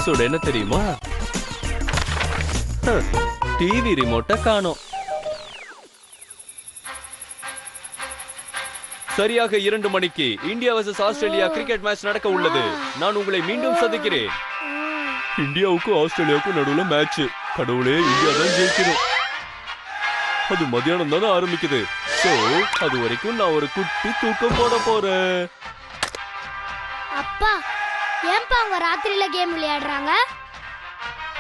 Episode என்ன தெரியுமா? TV ரிமோட்ட காணோம். சரியாக 2 மணிக்கு India vs Australia cricket match நடக்க உள்ளது. நான் உங்களை மீண்டும் சந்திக்கிறேன். இந்தியாவுக்கும் ஆஸ்திரேலியாவுக்கும் நடுவுல மேட்ச். கடவுளே, இந்தியா தான் ஜெயிக்கணும். அது மத்தியானம் தானே ஆரம்பிக்குது. சோ அது வரைக்கும் நான் ஒரு குட்டி தூக்கம் போட போறேன். அப்பா, ஏன்பா அவங்க ராத்திரியில கேம் விளையாடுறாங்க?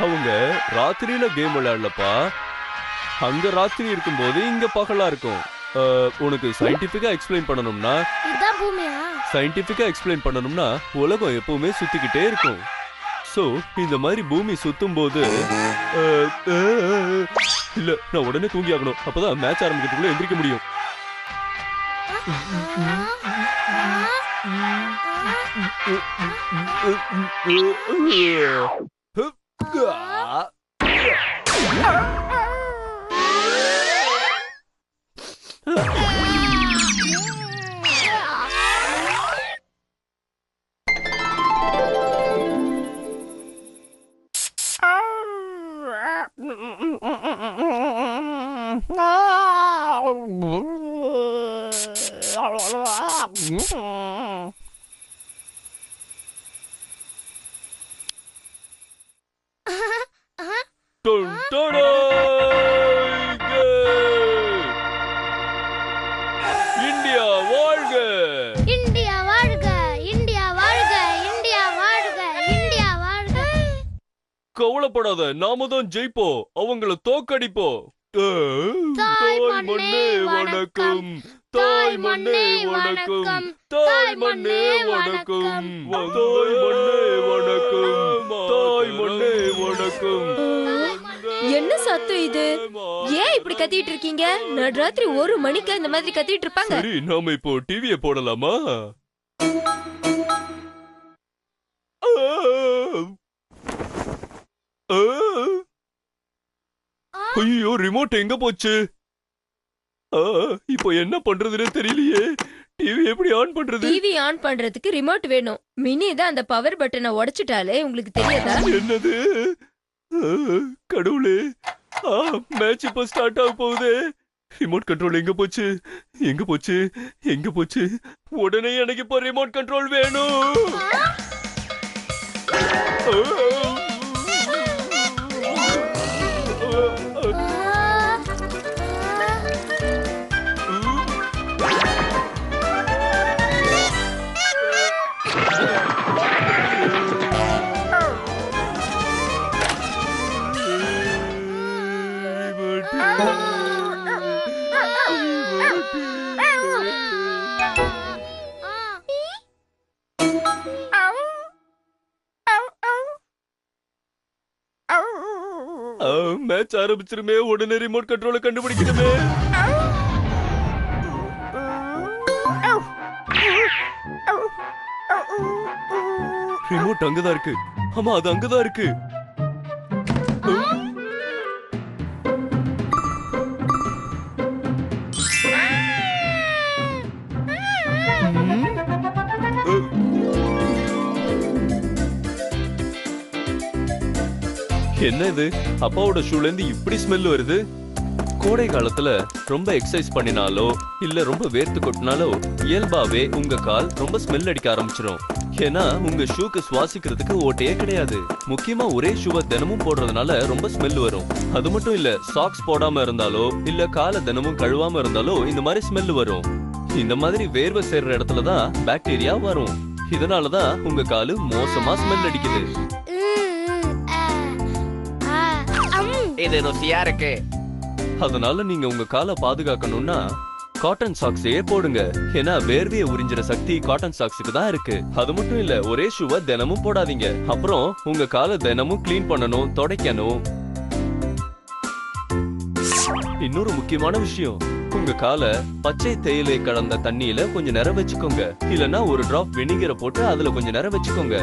அவங்க ராத்திரியில கேம் விளையாடலப்பா. அங்க ராத்திரி இருக்கும்போது இங்க பகலா இருக்கும். உனக்கு சயின்டிபிக்கா எக்ஸ்பிளைன் பண்ணணும்னா, இதான் பூமியா? சயின்டிபிக்கா எக்ஸ்பிளைன் பண்ணணும்னா உலகம் எப்பவுமே சுத்திக்கிட்டே இருக்கும். சோ இந்த மாதிரி பூமி சுத்தும் போது இல்ல, நான் உடனே தூங்கி ஆகணும். அப்பதான் மேட்ச் ஆரம்பிக்கிறதுக்குள்ள எந்திரிக்க முடியும். இந்தியா வாழ்க! இந்தியா வாழ்க! இந்தியா வாழ்க! இந்தியா வாழ்க! இந்தியா வாழ்க! கவலைப்படாத, நாம தான் ஜெயிப்போம். அவங்கள தோக்கடிப்போம். தாய் மண்ணே வணக்கம், தாய் மண்ணே வணக்கம், தாய் மண்ணே வணக்கம், தாய் மண்ணே வணக்கம், தாய் மண்ணே வணக்கம். என்ன சத்தம் இது? ஏன் இப்படி கத்திட்டு இருக்கீங்க? நடுராத்திரி 1 மணிக்கு இந்த மாதிரி கத்திட்டு இருப்பாங்க. சரி, நாம இப்போ டிவியை போடலாமா? ஐயோ, ரிமோட் எங்க போச்சு? இப்போ என்ன பண்றதுன்னு தெரியலையே. டிவி எப்படி ஆன் பண்றது? டிவி ஆன் பண்றதுக்கு ரிமோட் வேணும். மினி தான் அந்த பவர் பட்டனை உடைச்சிட்டாலே, உங்களுக்கு தெரியாதா? என்னது? கடவுளே, மேட்ச் இப்ப ஸ்டார்ட் ஆக போகுது. ரிமோட் கண்ட்ரோல் எங்க போச்சு? எங்க போச்சு? எங்க போச்சு? உடனே எனக்கு இப்போ ரிமோட் கண்ட்ரோல் வேணும். மேட்ச் ஆரம்பிச்சிருமே, உடனே ரிமோட் கண்ட்ரோலை கண்டுபிடிக்கணுமே. ரிமோட் அங்கதான் இருக்கு. ஆமா, அது அங்கதான் இருக்கு. என்ன இது? அப்பாவோட ஷூல இருந்து இப்படி ஸ்மெல் வருது. கோடை காலத்துல ரொம்ப எக்ஸசைஸ் பண்ணினாலோ இல்ல ரொம்ப வேர்த்து கொட்டினாலோ இயல்பாவே உங்க கால் ரொம்ப ஸ்மெல் அடிக்க ஆரம்பிச்சிடும். ஏன்னா உங்க ஷூக்கு சுவாசிக்கிறதுக்கு ஓட்டையே கிடையாது. முக்கியமா ஒரே ஷூவை தினமும் போடுறதுனால ரொம்ப ஸ்மெல் வரும். அது மட்டும் இல்ல, சாக்ஸ் போடாம இருந்தாலோ இல்ல காலை தினமும் கழுவாம இருந்தாலோ இந்த மாதிரி ஸ்மெல் வரும். இந்த மாதிரி வேர்வை சேர்ற இடத்துலதான் பாக்டீரியா வரும். இதனாலதான் உங்க காலு மோசமா ஸ்மெல் அடிக்குது. இது ருசியா இருக்கு. அதனால நீங்க உங்க காலை பாதுகாக்கணும்னா காட்டன் சாக்ஸையே போடுங்க. ஏன்னா வேர்வையை உறிஞ்சிற சக்தி காட்டன் சாக்ஸுக்கு தான் இருக்கு. அது மட்டும் இல்ல, ஒரே ஷூவை தினமும் போடாதீங்க. அப்புறம் உங்க காலை தினமும் கிளீன் பண்ணணும், துடைக்கணும். இன்னொரு முக்கியமான விஷயம், உங்க காலை பச்சை தேயிலை கலந்த தண்ணியில கொஞ்சம் நேரம் வச்சுக்கோங்க. இல்லனா ஒரு டிராப் வினிகரை போட்டு அதுல கொஞ்சம் நேரம் வச்சுக்கோங்க.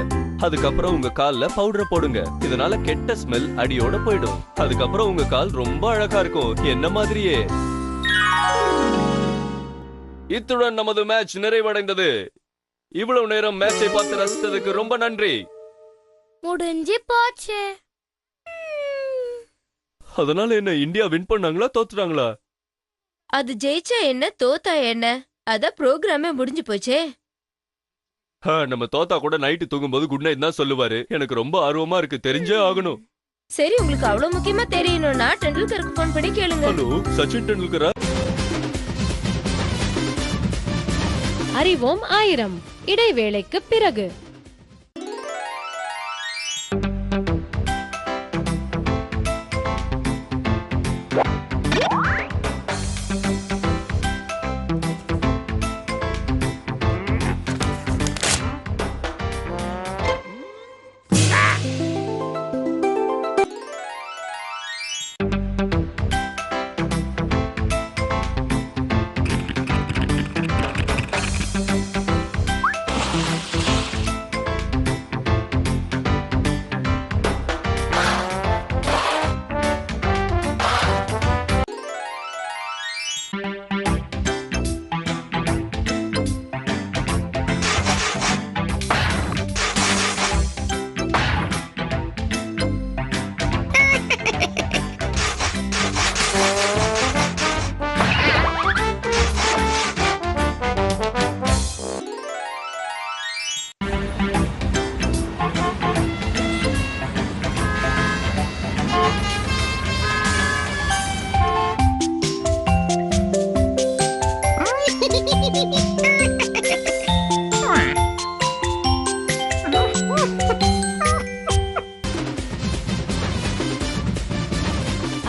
அதுக்கப்புறம் உங்க கால்ல பவுடரை போடுங்க. இதனால கெட்ட ஸ்மெல் அடியோட போயிடும். அதுக்கப்புறம் உங்க கால் ரொம்ப அழகா இருக்கும், என்ன மாதிரியே. இத்துடன் நமது மேட்ச் நிறைவடைந்தது. இவ்வளவு நேரம் மேட்சை பார்த்து ரசித்ததுக்கு ரொம்ப நன்றி. முடிஞ்சு போச்சு. அதனால என்ன, இந்தியா வின் பண்ணாங்களா தோத்துட்டாங்களா? அது ஜெயிச்சா என்ன தோத்தா என்ன, அதான் ப்ரோக்ராமே முடிஞ்சு போச்சே. நம்ம தோத்தா கூட நைட்டு தூங்கும்போது குட் நைட் தான் சொல்லுவாரு. எனக்கு ரொம்ப ஆர்வமா இருக்கு, தெரிஞ்சே ஆகணும். சரி, உங்களுக்கு அவ்வளவு முக்கியமா தெரியணும்னா டெண்டுல்கருக்கு போன் பண்ணி கேளுங்க. ஹலோ, சச்சின் டெண்டுல்கரா? அறிவோம் ஆயிரம் இடைவேளைக்கு பிறகு.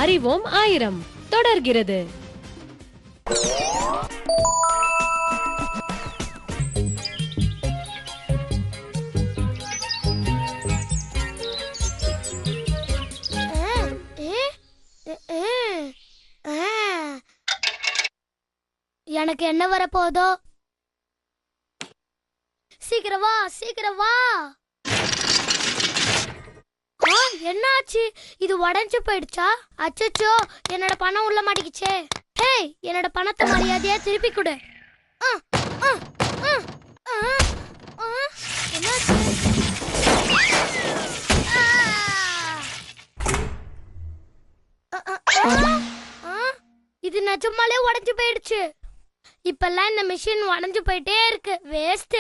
அறிவோம் ஆயிரம் தொடர்கிறது. எனக்கு என்ன வரப்போதோ? சீக்கிரம் வா, சீக்கிரம் வா. என்னாச்சு? இது உடைஞ்சு போயிடுச்சா? அச்சச்சோ, என்னோட பணம் உள்ள மாட்டிக்கிச்சே. ஹேய், என்னோட பணத்தை மரியாதையா திருப்பி கொடு. என்னாச்சு? இது நிஜமாலே உடைஞ்சு போயிடுச்சு. இப்பெல்லாம் இந்த மிஷின் உடைஞ்சு போயிட்டே இருக்கு. வேஸ்ட்.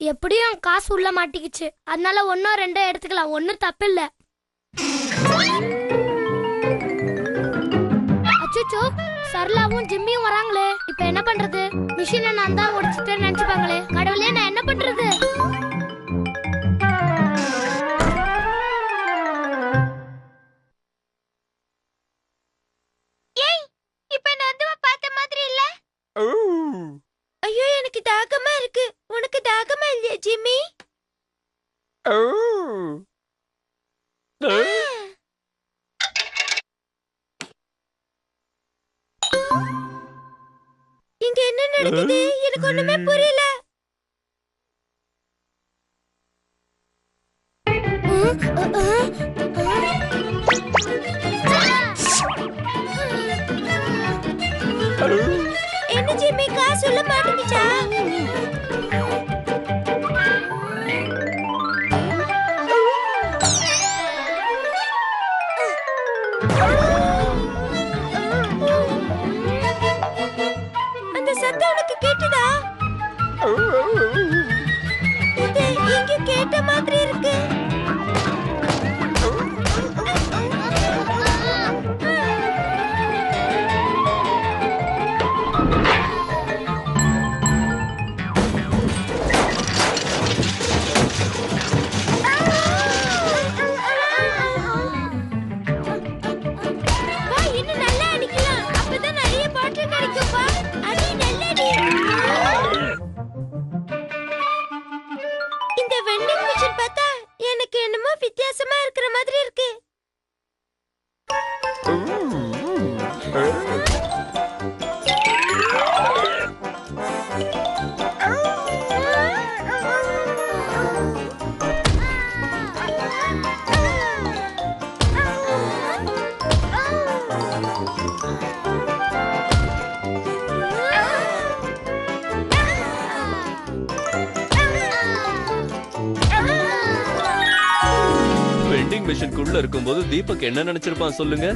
எப்படியும் காசு உள்ள மாட்டிக்கிச்சு. அதனால ஒன்னோ ரெண்டோ எடுத்துக்கலாம், ஒன்னும் தப்பில்ல. அச்சோ, சரளாவும் ஜிம்மியும் வராங்களே, இப்ப என்ன பண்றது? மிஷினை நான் தான் உடைச்சிட்டேன்னு நினைச்சுப்பாங்களே. கடவுளே, நான் என்ன பண்றது? ஐயோ, எனக்கு தாகமா இருக்கு. உனக்கு தாகமா இல்லையா ஜிம்மி? இங்க என்ன நடக்குது? எனக்கு ஒண்ணுமே புரியல. என்ன ஜிம்மி, காசு உள்ள மாட்டிக்கிச்சா? அந்த சத்தம் உனக்கு கேட்டுதா? இது எங்க கேட்ட மாதிரி இருக்கு. எனக்கு என்னமோ வித்தியாசமா இருக்கிற மாதிரி இருக்கு. மிஷினுக்குள்ள இருக்கும்போது தீபக் என்ன நினைச்சிருப்பான் சொல்லுங்க?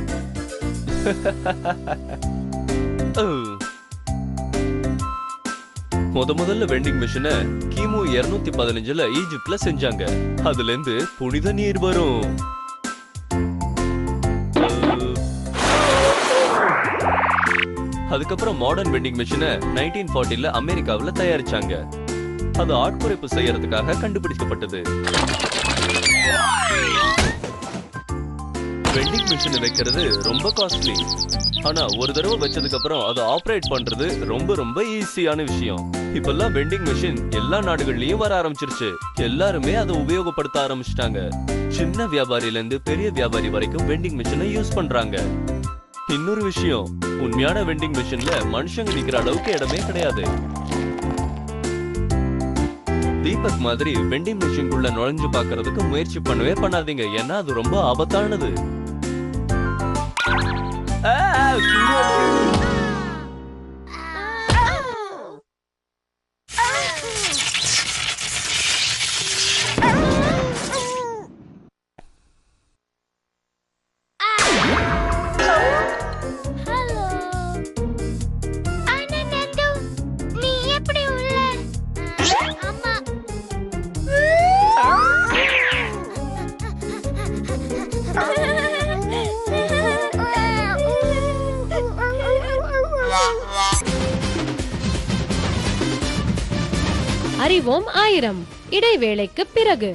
முதல்ல வெண்டிங் மிஷினை கிமு 215ல ஈஜிப்ட்ல செஞ்சாங்க. அதுல இருந்து புனித நீர் வரும். அதுக்கப்புறம் மாடர்ன் வெண்டிங் மிஷினை 1940ல அமெரிக்காவுல தயாரிச்சாங்க. அது ஆட்குறைப்பு செய்யறதுக்காக கண்டுபிடிக்கப்பட்டது. வெண்டிங் மிஷின் வைக்கிறது ரொம்ப காஸ்ட்லி. ஆனா ஒரு தடவை வச்சதுக்கு அப்புறம் அதை ஆபரேட் பண்றது ரொம்ப ரொம்ப ஈஸியான விஷயம். இப்பெல்லாம் வெண்டிங் மிஷின் எல்லா நாடுகள்லயும் வர ஆரம்பிச்சிருச்சு. எல்லாருமே அதை உபயோகப்படுத்த ஆரம்பிச்சிட்டாங்க. சின்ன வியாபாரில இருந்து பெரிய வியாபாரி வரைக்கும் வெண்டிங் மிஷினை யூஸ் பண்றாங்க. இன்னொரு விஷயம், உண்மையான வெண்டிங் மிஷின்ல மனுஷங்க நிக்கிற அளவுக்கு இடமே கிடையாது. தீபக் மாதிரி வெண்டிங் மிஷின்குள்ள நுழைஞ்சு பாக்குறதுக்கு முயற்சி பண்ணவே பண்ணாதீங்க. ஏன்னா அது ரொம்ப ஆபத்தானது. அறிவோம் ஆயிரம் இடைவேளைக்கு பிறகு.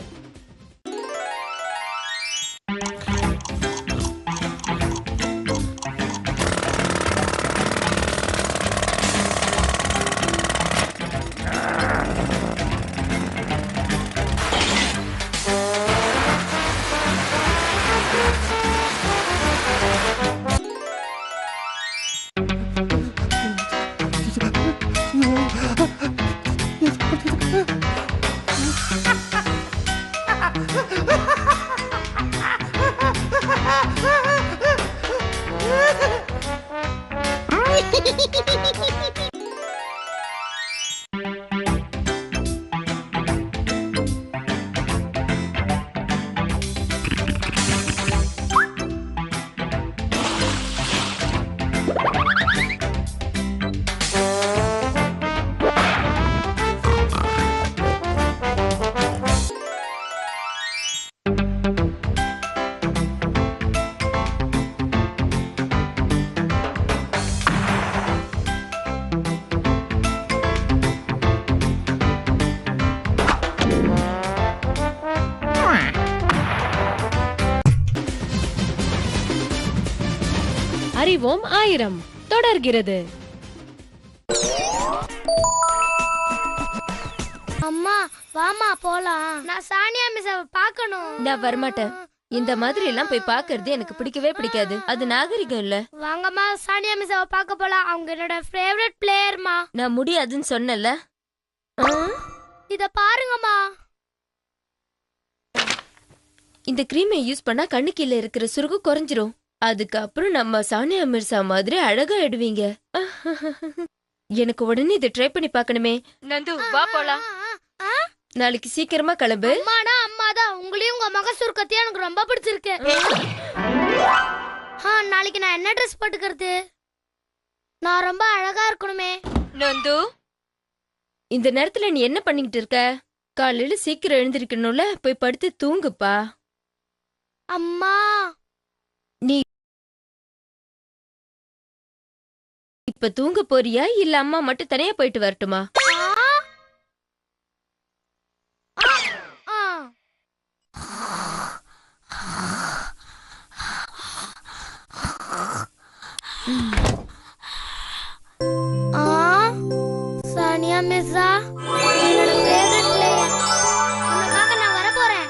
அறிவோம் ஆயிரம் தொடர்கிறது. அம்மா வாமா போலாம். நான் சானியா மிஸ் பார்க்கணும். நான் வரமாட்டேன். இந்த மாதிரி எல்லாம் போய் பாக்குறது எனக்கு பிடிக்கவே பிடிக்காது. அது நாகரிகம் இல்ல. வாங்கம்மா சானியா மிஸ் பார்க்க போலாம். அவங்க என்னோட ஃபேவரட் பிளேயர்மா. நான் முடியாதுன்னு சொன்னல. இத பாருங்கம்மா. இந்த கிரீமை யூஸ் பண்ணா கண்ணு கீழ இருக்கிற சுருகு குறைஞ்சிரும். அதுக்கப்புறம் நம்ம சானியா மிர்சா மாதிரி அழகா ஆயிடுவீங்க. எனக்கு உடனே இதை ட்ரை பண்ணி பார்க்கணுமே. நந்து வா போலாம். நாளைக்கு சீக்கிரமா கிளம்பு. அம்மாடா அம்மாதான். உங்களையும் உங்க மக சுருக்கத்தையும் எனக்கு ரொம்ப பிடிச்சிருக்கு. நாளைக்கு நான் என்ன ட்ரெஸ் போட்டுக்கிறது? நான் ரொம்ப அழகா இருக்கணுமே. நந்து, இந்த நேரத்துல நீ என்ன பண்ணிக்கிட்டு இருக்க? காலையில சீக்கிரம் எழுந்திருக்கணும்ல. போய் படுத்து தூங்குப்பா. அம்மா, நீ இப்ப தூங்க போறியா இல்ல அம்மா மட்டும் தனியா போயிட்டு வரட்டுமா? சானியா மிஸ்ஸா, என்னோட ஃபேவரட் பிளேயர். உனக்காக நான் வர போறேன்.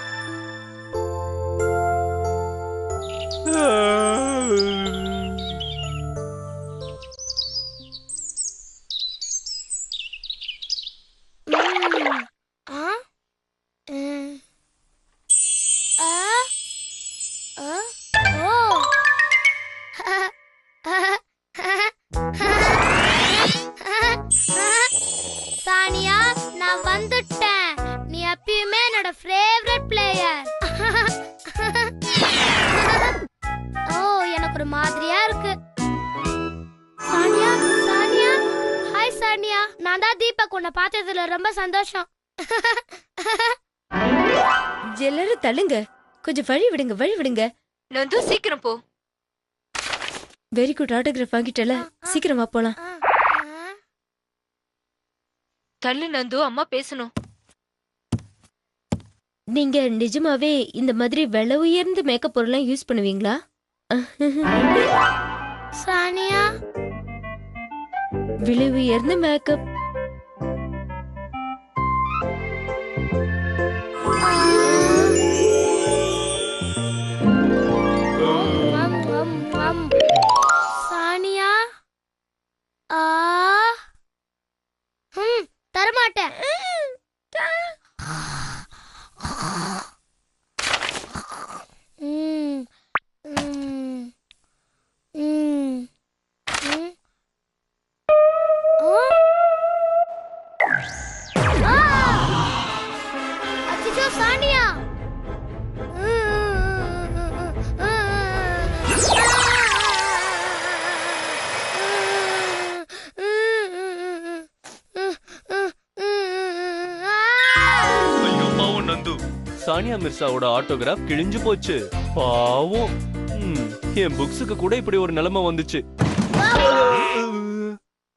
ஒரு மாதிரியா இருக்கு. சானியா, சானியா, ஹாய் சானியா. நான் தான் தீபக். உன்னை பார்த்ததுல ரொம்ப சந்தோஷம். எல்லாரும் தள்ளுங்க, கொஞ்சம் வழி விடுங்க, வழி விடுங்க. நந்து சீக்கிரம் போ. வெரி குட், ஆட்டோகிராஃப் வாங்கிட்டல, சீக்கிரமா போலாம். தள்ளு நந்து, அம்மா பேசணும். நீங்க நிஜமாவே இந்த மாதிரி விலை உயர்ந்த மேக்கப் பொருள்லாம் யூஸ் பண்ணுவீங்களா? சானியா, விலை உயர்ந்த மேக்கப். சானியா, தரமாட்டேன். அச்சச்சோ, சானியா. ஐயோ பாவம் நந்து, சானியா மிர்சாவோட ஆட்டோகிராஃப் கிழிஞ்சு போச்சு. பாவம். என் புக்ஸுக்கு கூட இப்படி ஒரு நிலைமை வந்துச்சு.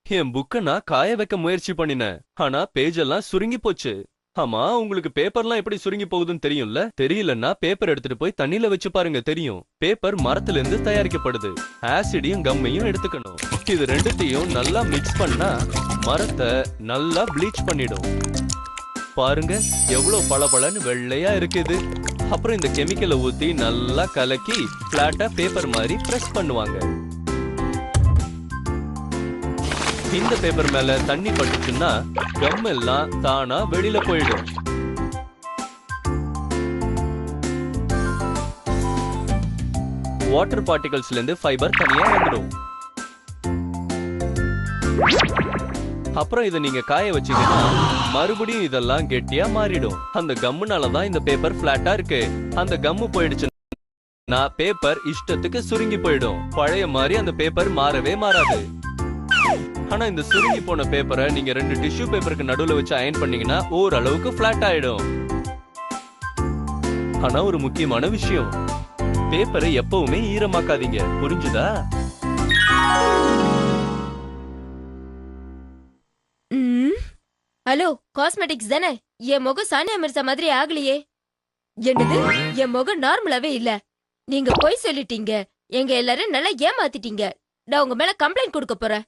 என் புக்க நான் காய வைக்க முயற்சி பண்ணினேன், ஆனா பேஜ் எல்லாம் சுருங்கி போச்சு. ஆமா, உங்களுக்கு பேப்பர்லாம் எப்படி சுருங்கி போகுதுன்னு தெரியும்ல? தெரியலன்னா பேப்பர் எடுத்துட்டு போய் தண்ணியில வச்சு பாருங்க, தெரியும். பேப்பர் மரத்துல இருந்து தயாரிக்கப்படுது. ஆசிடையும் கம்மையும் எடுத்துக்கணும். இது ரெண்டுத்தையும் நல்லா மிக்ஸ் பண்ணா மரத்தை நல்லா ப்ளீச் பண்ணிடும். பாருங்க எவ்வளவு பளபளன்னு வெள்ளையா இருக்குது. அப்புறம் இந்த கெமிக்கலை ஊத்தி நல்லா கலக்கி பிளாட்டா பேப்பர் மாதிரி பிரஸ் பண்ணுவாங்க. இந்த பேப்பர் மேல தண்ணி பட்டுச்சுன்னா கம் எல்லாம் தானா வெளியில போயிடும். வாட்டர் பார்ட்டிகல்ஸ்ல இருந்து ஃபைபர் தனியா வந்துடும். அப்புறம் இதை நீங்க காய வச்சீங்கன்னா மறுபடியும் இதெல்லாம் கெட்டியா மாறிடும். அந்த கம்முனாலதான் இந்த பேப்பர் பிளாட்டா இருக்கு. அந்த கம்மு போயிடுச்சுன்னா பேப்பர் இஷ்டத்துக்கு சுருங்கி போயிடும். பழைய மாதிரி அந்த பேப்பர் மாறவே மாறாது. ஆனா இந்த சுருங்கி போன பேப்பரை நீங்க 2 டிஷ்யூ பேப்பருக்கு நடுவுல வச்சு அயன் பண்ணீங்கன்னா ஓரளவுக்கு பிளாட் ஆயிடும். ஆனா ஒரு முக்கியமான விஷயம், பேப்பரை எப்பவுமே ஈரமாக்காதீங்க, புரிஞ்சுதா? ஹலோ, காஸ்மெட்டிக்ஸ் தானே? என் முகம் சானியா மிர்சா மாதிரி ஆகலையே. என்னது, என் முகம் நார்மலாவே இல்ல. நீங்க போய் சொல்லிட்டீங்க, எங்க எல்லாரும் நல்லா ஏமாத்திட்டீங்க. நான் உங்க மேல கம்ப்ளைண்ட் கொடுக்க போறேன்.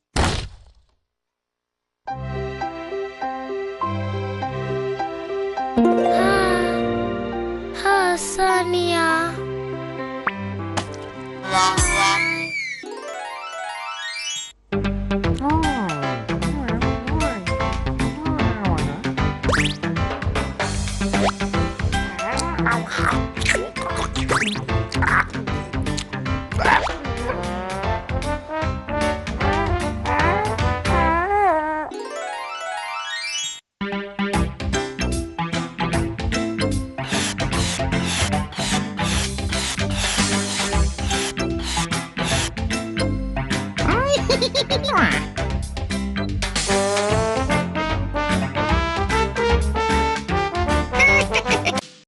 சானியா,